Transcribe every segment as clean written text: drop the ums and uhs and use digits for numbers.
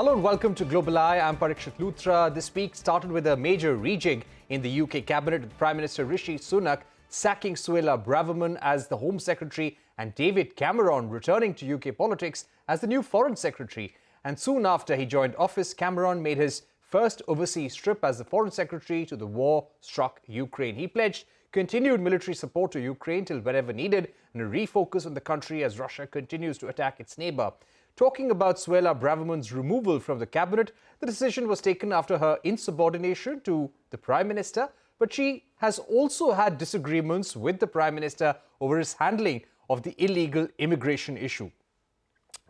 Hello and welcome to Global Eye. I'm Parikshit Luthra. This week started with a major rejig in the UK cabinet, with Prime Minister Rishi Sunak sacking Suella Braverman as the Home Secretary and David Cameron returning to UK politics as the new Foreign Secretary. And soon after he joined office, Cameron made his first overseas trip as the Foreign Secretary to the war-struck Ukraine. He pledged continued military support to Ukraine till wherever needed and a refocus on the country as Russia continues to attack its neighbour. Talking about Suella Braverman's removal from the cabinet, the decision was taken after her insubordination to the Prime Minister, but she has also had disagreements with the Prime Minister over his handling of the illegal immigration issue.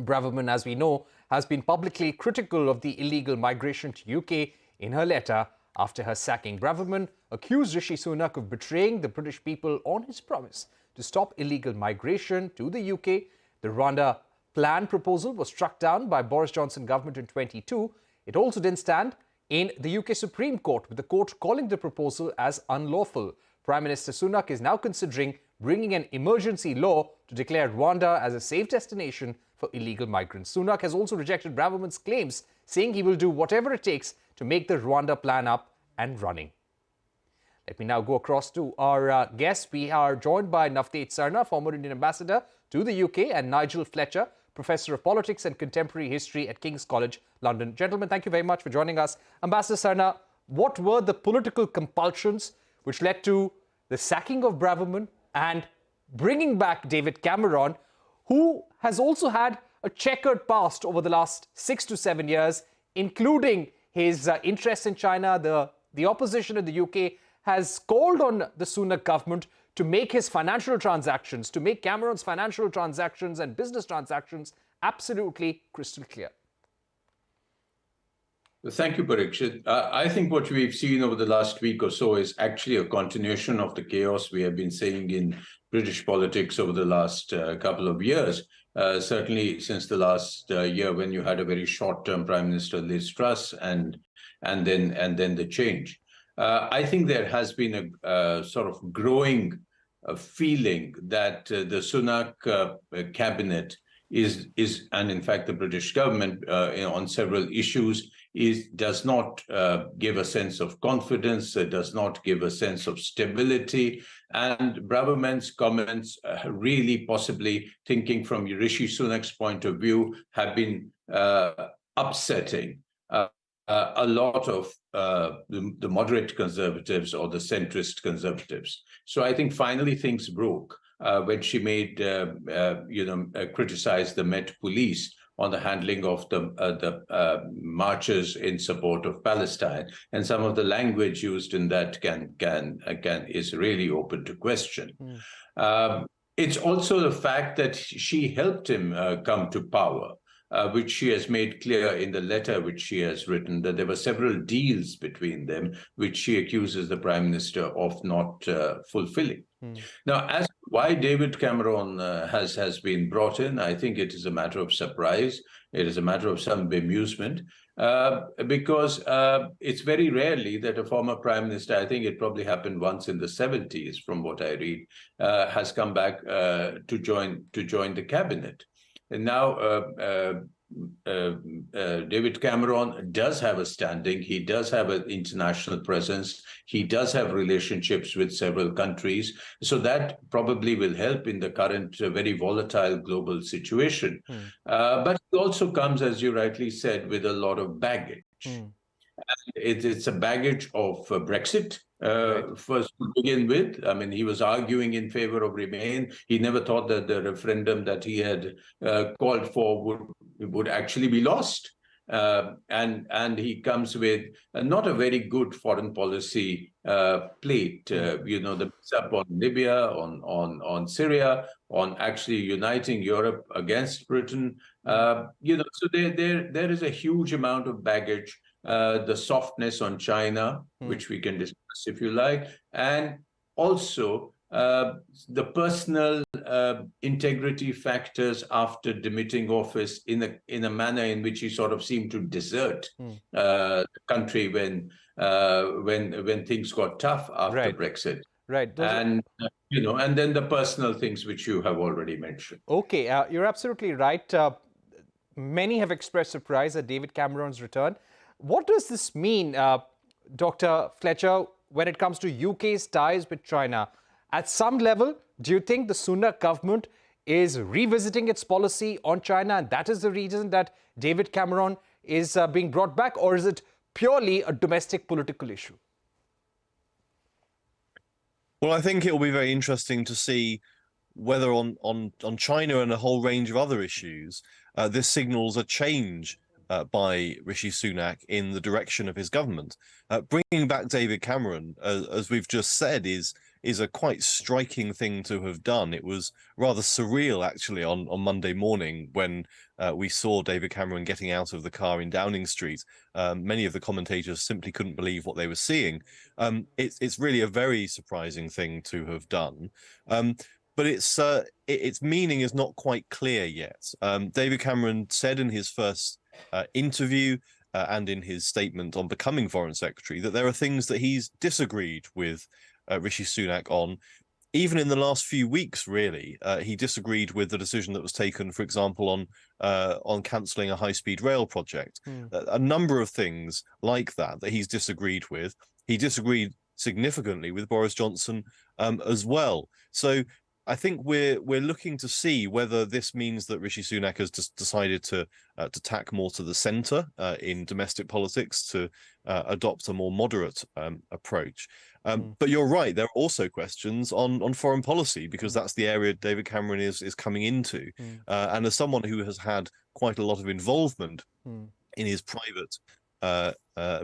Braverman, as we know, has been publicly critical of the illegal migration to UK in her letter after her sacking. Braverman accused Rishi Sunak of betraying the British people on his promise to stop illegal migration to the UK. The Rwanda plan proposal was struck down by Boris Johnson government in 2022. It also didn't stand in the UK Supreme Court, with the court calling the proposal as unlawful. Prime Minister Sunak is now considering bringing an emergency law to declare Rwanda as a safe destination for illegal migrants. Sunak has also rejected Braverman's claims, saying he will do whatever it takes to make the Rwanda plan up and running. Let me now go across to our guests. We are joined by Navteej Sarna, former Indian ambassador to the UK, and Nigel Fletcher, Professor of Politics and Contemporary History at King's College, London. Gentlemen, thank you very much for joining us. Ambassador Sarna, what were the political compulsions which led to the sacking of Braverman and bringing back David Cameron, who has also had a checkered past over the last 6 to 7 years, including his interests in China? The opposition in the UK has called on the Sunak government to make his financial transactions, to make Cameron's financial transactions and business transactions absolutely crystal clear. Thank you, Parikshit. I think what we've seen over the last week or so is actually a continuation of the chaos we have been seeing in British politics over the last couple of years. Certainly since the last year, when you had a very short-term Prime Minister, Liz Truss, and then the change. I think there has been a sort of growing feeling that the Sunak cabinet is, and in fact the British government on several issues does not give a sense of confidence, does not give a sense of stability. And Braverman's comments, really possibly thinking from Rishi Sunak's point of view, have been upsetting a lot of the moderate conservatives or the centrist conservatives. So I think finally things broke when she made, criticized the Met Police on the handling of the marches in support of Palestine, and some of the language used in that is really open to question. It's also the fact that she helped him come to power. Which she has made clear in the letter which she has written, that there were several deals between them, which she accuses the Prime Minister of not fulfilling. Now, as to why David Cameron has been brought in, I think it is a matter of surprise. It is a matter of some bemusement, because it's very rarely that a former Prime Minister, I think it probably happened once in the 70s, from what I read, has come back to join the cabinet. And now David Cameron does have a standing. He does have an international presence. He does have relationships with several countries. So that probably will help in the current very volatile global situation. But it also comes, as you rightly said, with a lot of baggage. It's a baggage of Brexit, first to begin with. I mean, he was arguing in favor of Remain. He never thought that the referendum that he had called for would actually be lost. And he comes with not a very good foreign policy plate. The up on Libya, on Syria, on actually uniting Europe against Britain. So there is a huge amount of baggage. The softness on China, which we can discuss if you like, and also the personal integrity factors after demitting office in a manner in which he sort of seemed to desert the country when things got tough after Brexit. Right. And then the personal things which you have already mentioned. Okay, you're absolutely right. many have expressed surprise at David Cameron's return. What does this mean, Dr. Fletcher, when it comes to UK's ties with China? At some level, do you think the Sunak government is revisiting its policy on China, and that is the reason that David Cameron is being brought back, or is it purely a domestic political issue? Well, I think it will be very interesting to see whether on China and a whole range of other issues, this signals a change by Rishi Sunak in the direction of his government. Bringing back David Cameron, as we've just said, is a quite striking thing to have done. It was rather surreal, actually, on Monday morning when we saw David Cameron getting out of the car in Downing Street. Many of the commentators simply couldn't believe what they were seeing. It's really a very surprising thing to have done. But its meaning is not quite clear yet. David Cameron said in his first interview and in his statement on becoming Foreign Secretary that there are things that he's disagreed with Rishi Sunak on. Even in the last few weeks, really, he disagreed with the decision that was taken, for example, on cancelling a high-speed rail project. A number of things like that he's disagreed with. He disagreed significantly with Boris Johnson as well. So I think we're looking to see whether this means that Rishi Sunak has just decided to tack more to the centre in domestic politics, to adopt a more moderate approach. But you're right, there are also questions on foreign policy, because that's the area David Cameron is coming into. And as someone who has had quite a lot of involvement in his private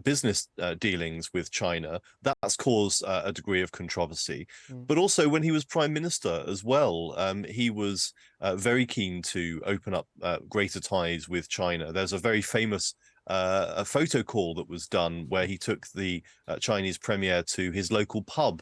business dealings with China, that's caused a degree of controversy. But also when he was Prime Minister as well, he was very keen to open up greater ties with China. There's a very famous a photo call that was done where he took the Chinese premier to his local pub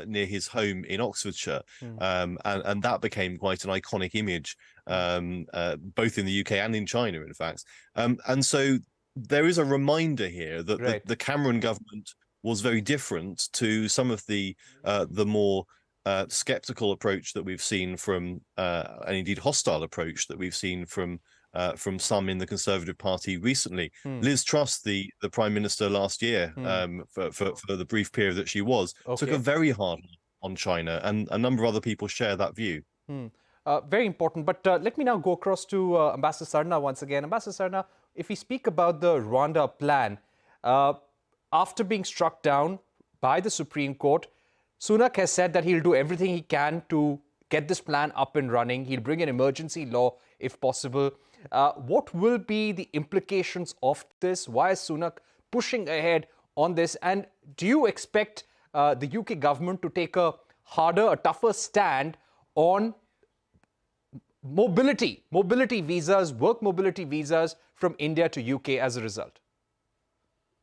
near his home in Oxfordshire, and that became quite an iconic image, both in the UK and in China, in fact. And so there is a reminder here that the Cameron government was very different to some of the more sceptical approach that we've seen from, and indeed hostile approach that we've seen from some in the Conservative Party recently. Liz Truss, the Prime Minister last year, for the brief period that she was, took a very hard on China, and a number of other people share that view. Very important. But let me now go across to Ambassador Sarna once again. Ambassador Sarna, if we speak about the Rwanda plan, after being struck down by the Supreme Court, Sunak has said that he'll do everything he can to get this plan up and running. He'll bring an emergency law if possible. What will be the implications of this? Why is Sunak pushing ahead on this? And do you expect the UK government to take a harder, a tougher stand on mobility visas, work mobility visas from India to UK as a result?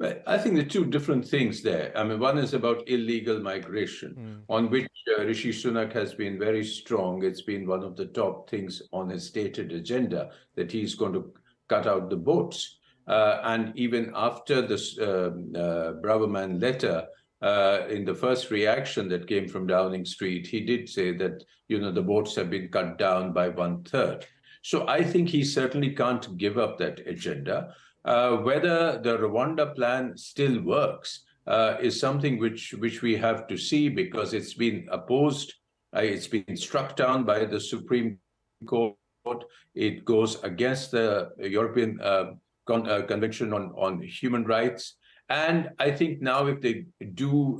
Well, I think there are two different things there. I mean, one is about illegal migration, on which Rishi Sunak has been very strong. It's been one of the top things on his stated agenda, that he's going to cut out the boats. And even after this Braverman letter, in the first reaction that came from Downing Street, he did say that, the boats have been cut down by 1/3. So I think he certainly can't give up that agenda. Whether the Rwanda plan still works is something which we have to see, because it's been opposed, it's been struck down by the Supreme Court. It goes against the European Convention on Human Rights. And I think now if they do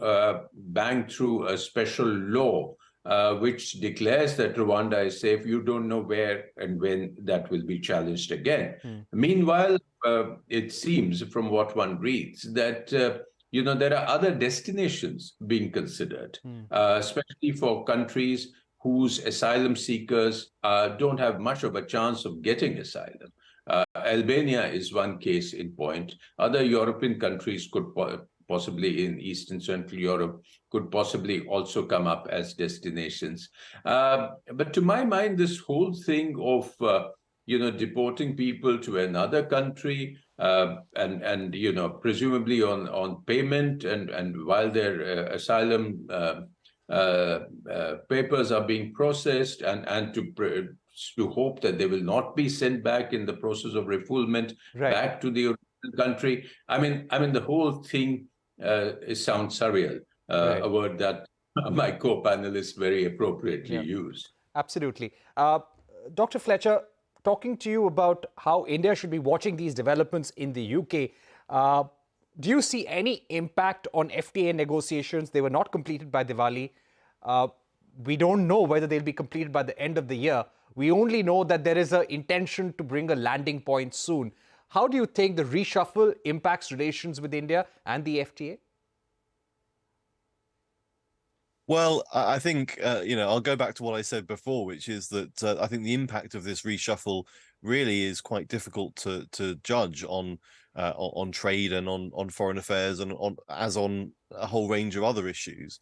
bang through a special law which declares that Rwanda is safe, you don't know where and when that will be challenged again. Meanwhile, it seems from what one reads that, there are other destinations being considered, especially for countries whose asylum seekers don't have much of a chance of getting asylum. Albania is one case in point. Other European countries could possibly, in East and Central Europe, could possibly also come up as destinations. But to my mind, this whole thing of deporting people to another country and presumably on payment, and while their asylum papers are being processed, and to hope that they will not be sent back in the process of refoulement back to the original country. I mean, the whole thing sounds surreal, a word that my co-panelists very appropriately used. Absolutely. Dr. Fletcher, talking to you about how India should be watching these developments in the UK, do you see any impact on FTA negotiations? They were not completed by Diwali. We don't know whether they'll be completed by the end of the year. We only know that there is an intention to bring a landing point soon. How do you think the reshuffle impacts relations with India and the FTA? Well, I think, I'll go back to what I said before, which is that I think the impact of this reshuffle really is quite difficult to judge on trade and on foreign affairs and on a whole range of other issues.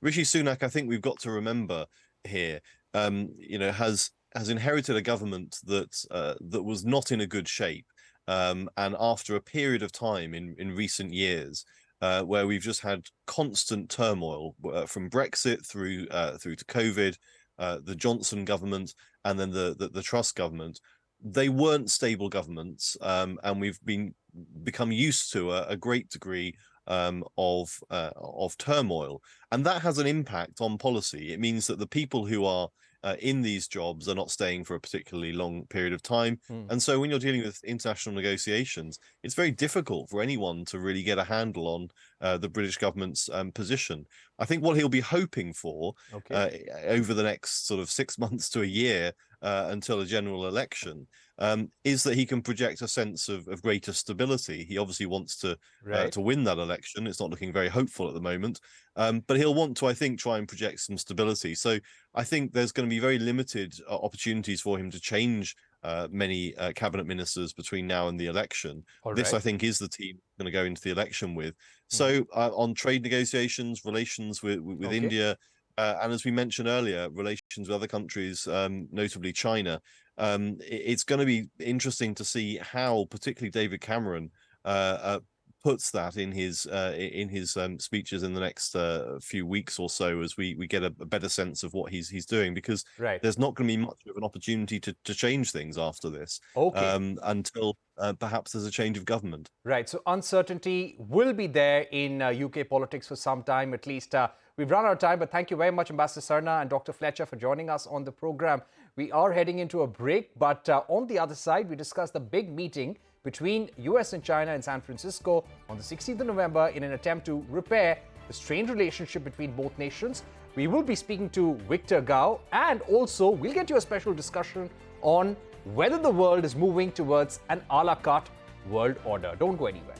Rishi Sunak, I think we've got to remember here, has inherited a government that was not in a good shape, and after a period of time in recent years, where we've just had constant turmoil from Brexit through to COVID, the Johnson government, and then the Truss government. They weren't stable governments, and we've become used to a great degree of turmoil, and that has an impact on policy. It means that the people who are in these jobs are not staying for a particularly long period of time. And so when you're dealing with international negotiations, it's very difficult for anyone to really get a handle on the British government's position. I think what he'll be hoping for over the next sort of 6 months to a year until a general election is that he can project a sense of greater stability. He obviously wants to win that election. It's not looking very hopeful at the moment, but he'll want to, I think, try and project some stability. So I think there's going to be very limited opportunities for him to change many cabinet ministers between now and the election. This, I think, is the team going to go into the election with. So on trade negotiations, relations with India, and as we mentioned earlier, relations with other countries, notably China, it's going to be interesting to see how particularly David Cameron puts that in his speeches in the next few weeks or so, as we get a better sense of what he's doing, because there's not going to be much of an opportunity to change things after this until perhaps there's a change of government. Right. So uncertainty will be there in UK politics for some time, at least. We've run out of time, but thank you very much, Ambassador Sarna and Dr. Fletcher, for joining us on the program. We are heading into a break, but on the other side, we discuss the big meeting between US and China in San Francisco on the 16th of November in an attempt to repair the strained relationship between both nations. We will be speaking to Victor Gao, and also we'll get you a special discussion on whether the world is moving towards an a la carte world order. Don't go anywhere.